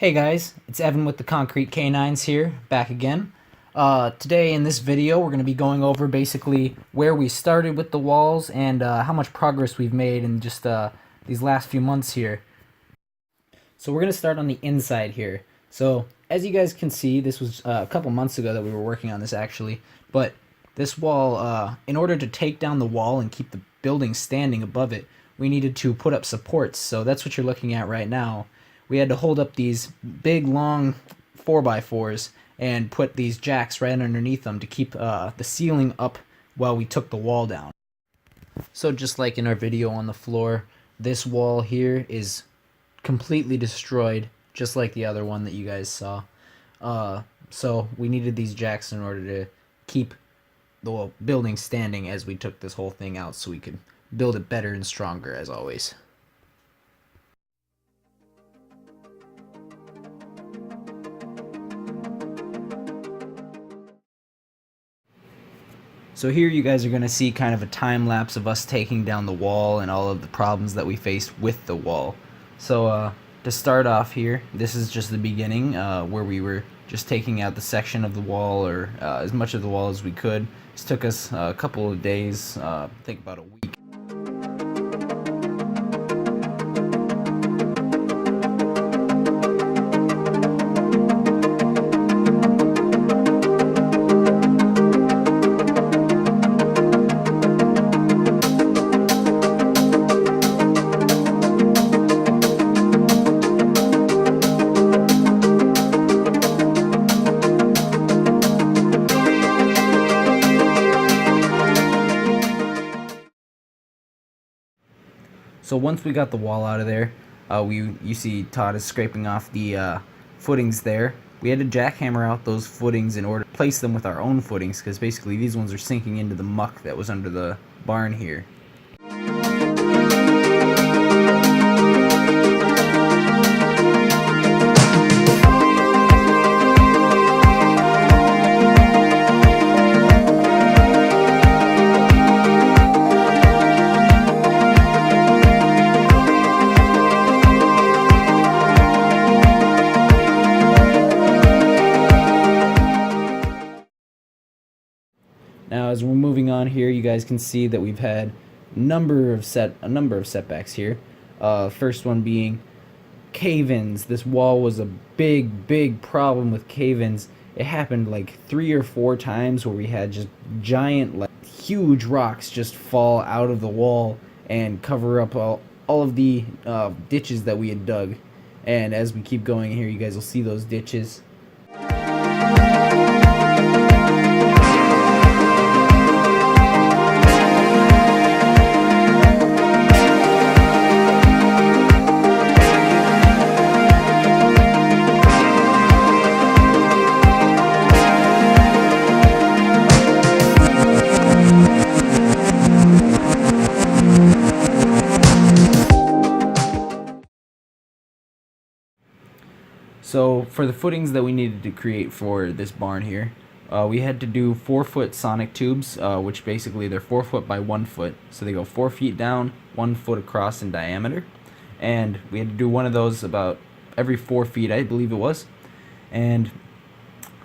Hey guys, it's Evan with the Concrete Canines here, back again. Today in this video we're going to be going over basically where we started with the walls and how much progress we've made in just these last few months here. So we're going to start on the inside here. So as you guys can see, this was a couple months ago that we were working on this actually, but this wall, in order to take down the wall and keep the building standing above it, we needed to put up supports. So that's what you're looking at right now. We had to hold up these big long 4x4s and put these jacks right underneath them to keep the ceiling up while we took the wall down. So just like in our video on the floor, this wall here is completely destroyed, just like the other one that you guys saw. So we needed these jacks in order to keep the building standing as we took this whole thing out so we could build it better and stronger as always. So here you guys are going to see kind of a time lapse of us taking down the wall and all of the problems that we faced with the wall. So to start off here, this is just the beginning where we were just taking out the section of the wall or as much of the wall as we could. This took us a couple of days, I think about a week. So once we got the wall out of there, you see Todd is scraping off the footings there. We had to jackhammer out those footings in order to place them with our own footings, because basically these ones are sinking into the muck that was under the barn here. Now, as we're moving on here, you guys can see that we've had a number of setbacks here. First one being cave-ins. This wall was a big problem with cave-ins. It happened like 3 or 4 times where we had just giant, like huge rocks just fall out of the wall and cover up all of the ditches that we had dug. And as we keep going here, you guys will see those ditches. So for the footings that we needed to create for this barn here, we had to do 4-foot sonic tubes, which basically they're 4 foot by 1 foot. So they go 4 feet down, 1 foot across in diameter. And we had to do one of those about every 4 feet, I believe it was. And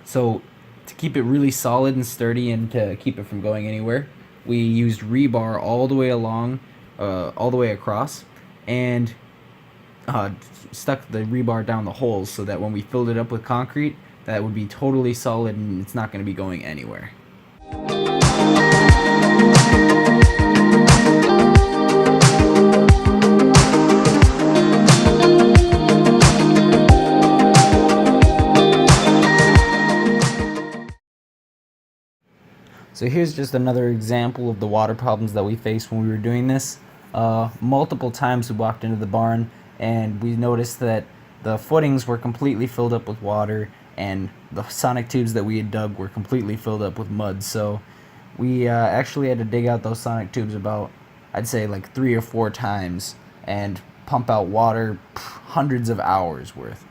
so to keep it really solid and sturdy and to keep it from going anywhere, we used rebar all the way along, all the way across, and stuck the rebar down the holes so that when we filled it up with concrete, that would be totally solid and it's not going to be going anywhere. So here's just another example of the water problems that we faced when we were doing this. Multiple times we walked into the barn and we noticed that the footings were completely filled up with water and the sonic tubes that we had dug were completely filled up with mud. So we actually had to dig out those sonic tubes about, I'd say, like 3 or 4 times and pump out water hundreds of hours worth.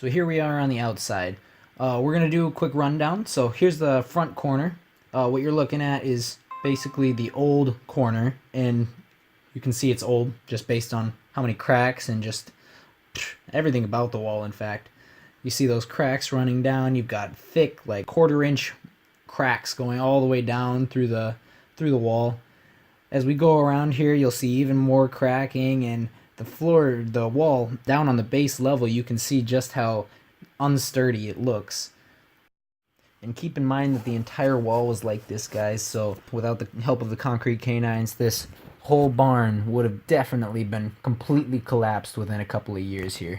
So here we are on the outside. We're going to do a quick rundown. So here's the front corner. What you're looking at is basically the old corner, and you can see it's old just based on how many cracks and just everything about the wall, in fact. You see those cracks running down. You've got thick, like 1/4-inch cracks going all the way down through the wall. As we go around here, you'll see even more cracking, and the wall down on the base level, you can see just how unsturdy it looks. And keep in mind that the entire wall was like this, guys, so without the help of the concrete canines, this whole barn would have definitely been completely collapsed within a couple of years here.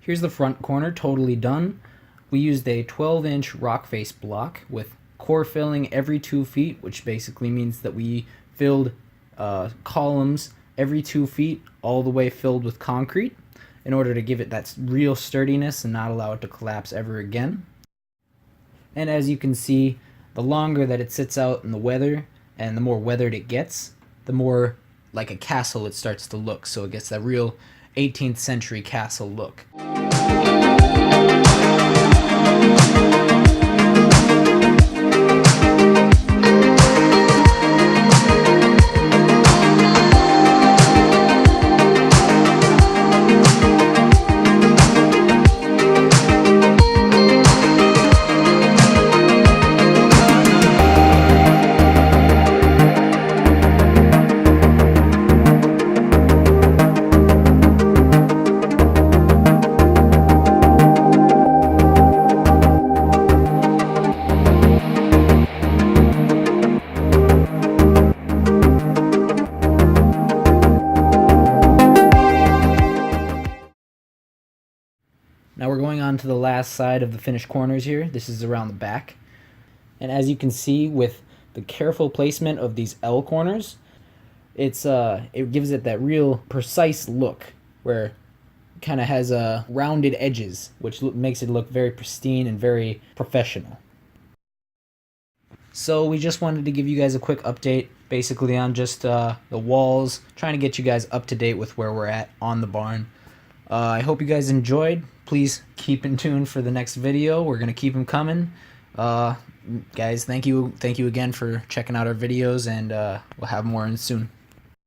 Here's the front corner totally done. We used a 12-inch rock face block with core filling every 2 feet, which basically means that we filled columns every 2 feet, all the way filled with concrete, in order to give it that real sturdiness and not allow it to collapse ever again. And as you can see, the longer that it sits out in the weather and the more weathered it gets, the more like a castle it starts to look. So it gets that real 18th century castle look. Now we're going on to the last side of the finished corners here. This is around the back. And as you can see, with the careful placement of these L corners, it gives it that real precise look where it kind of has rounded edges, which makes it look very pristine and very professional. So we just wanted to give you guys a quick update basically on just the walls, trying to get you guys up to date with where we're at on the barn. I hope you guys enjoyed. Please keep in tune for the next video. We're going to keep them coming. Guys, thank you again for checking out our videos, and we'll have more in soon.